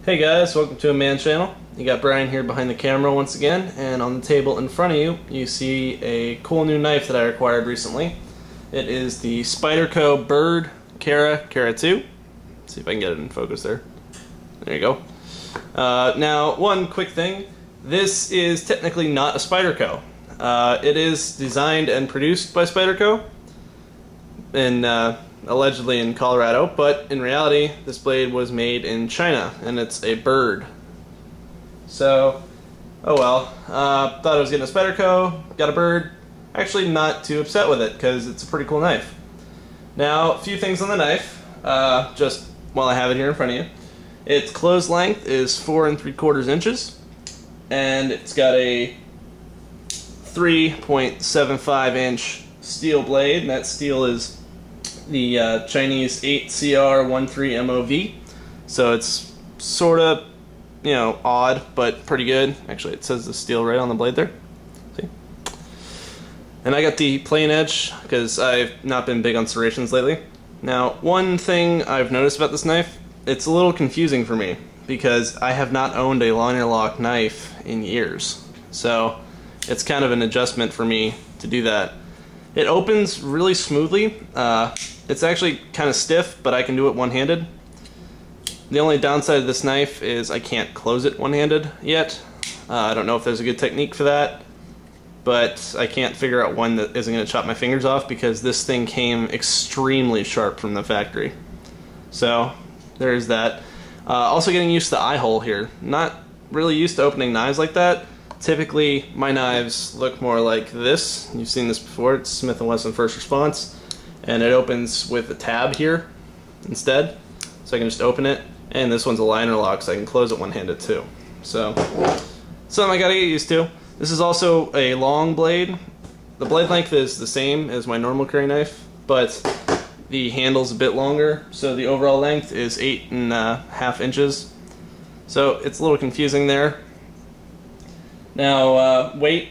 Hey guys, welcome to AManChannel. You got Brian here behind the camera once again, and on the table in front of you, you see a cool new knife that I acquired recently. It is the Spyderco Byrd Cara Cara2. Let's see if I can get it in focus there. There you go. Now, one quick thing. This is technically not a Spyderco. It is designed and produced by Spyderco, and allegedly in Colorado, but in reality this blade was made in China, and it's a Byrd. So, oh well. Thought I was getting a Spyderco, got a Byrd. Actually not too upset with it, because it's a pretty cool knife. Now, a few things on the knife, just while I have it here in front of you. Its closed length is 4 3/4 inches, and it's got a 3.75 inch steel blade, and that steel is the Chinese 8CR13 MOV. So it's sort of, you know, odd, but pretty good. Actually, it says the steel right on the blade there. See? And I got the plain edge because I've not been big on serrations lately. Now, one thing I've noticed about this knife, it's a little confusing for me because I have not owned a liner lock knife in years. So it's kind of an adjustment for me to do that. It opens really smoothly. It's actually kind of stiff, but I can do it one-handed. The only downside of this knife is I can't close it one-handed yet. I don't know if there's a good technique for that, but I can't figure out one that isn't going to chop my fingers off because this thing came extremely sharp from the factory. So there's that. Also getting used to the eye hole here. Not really used to opening knives like that. Typically, my knives look more like this. You've seen this before. It's Smith & Wesson First Response. And it opens with a tab here instead. So I can just open it. And this one's a liner lock, so I can close it one-handed too. So, something I gotta get used to. This is also a long blade. The blade length is the same as my normal carry knife, but the handle's a bit longer. So the overall length is 8.5 inches. So it's a little confusing there. Now, weight,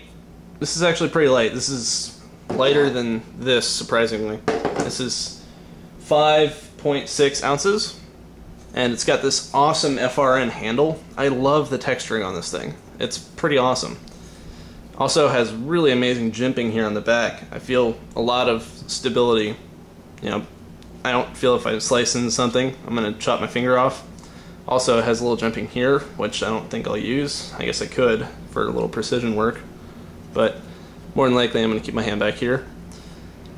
this is actually pretty light. This is lighter than this, surprisingly. This is 5.6 ounces, and it's got this awesome FRN handle. I love the texturing on this thing. It's pretty awesome. Also has really amazing jimping here on the back. I feel a lot of stability. You know, I don't feel if I slice into something, I'm going to chop my finger off. Also, it has a little jimping here, which I don't think I'll use. I guess I could for a little precision work, but more than likely I'm going to keep my hand back here.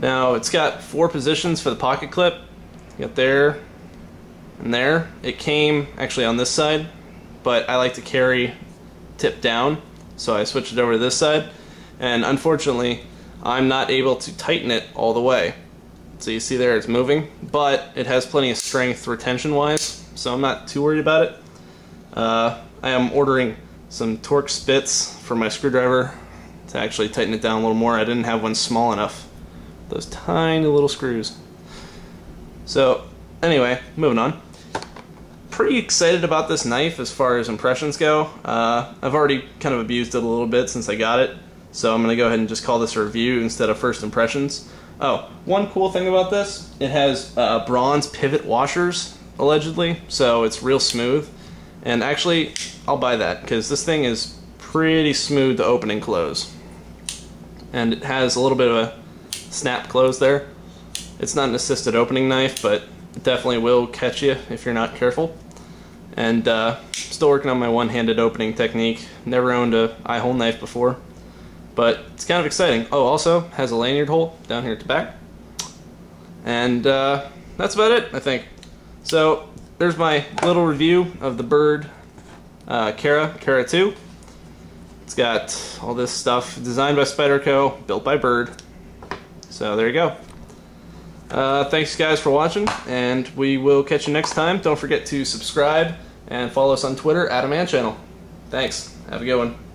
Now, it's got 4 positions for the pocket clip. You got there and there. It came actually on this side, but I like to carry tip down, so I switched it over to this side, and unfortunately, I'm not able to tighten it all the way. So you see there, it's moving, but it has plenty of strength retention-wise, so I'm not too worried about it. I am ordering some torque spits for my screwdriver to actually tighten it down a little more. I didn't have one small enough. Those tiny little screws. So, anyway, moving on. Pretty excited about this knife as far as impressions go. I've already kind of abused it a little bit since I got it, so I'm going to go ahead and just call this a review instead of first impressions. Oh, one cool thing about this, it has bronze pivot washers, allegedly, so it's real smooth. And actually, I'll buy that, because this thing is pretty smooth to open and close. And it has a little bit of a snap close there. It's not an assisted opening knife, but it definitely will catch you if you're not careful. And still working on my one-handed opening technique. Never owned a eye hole knife before, but it's kind of exciting. Oh, also has a lanyard hole down here at the back. And that's about it, I think. So there's my little review of the Byrd Cara Cara2. It's got all this stuff designed by Spyderco, built by Byrd. So there you go. Thanks guys for watching, and we will catch you next time. Don't forget to subscribe and follow us on Twitter at AManChannel. Thanks. Have a good one.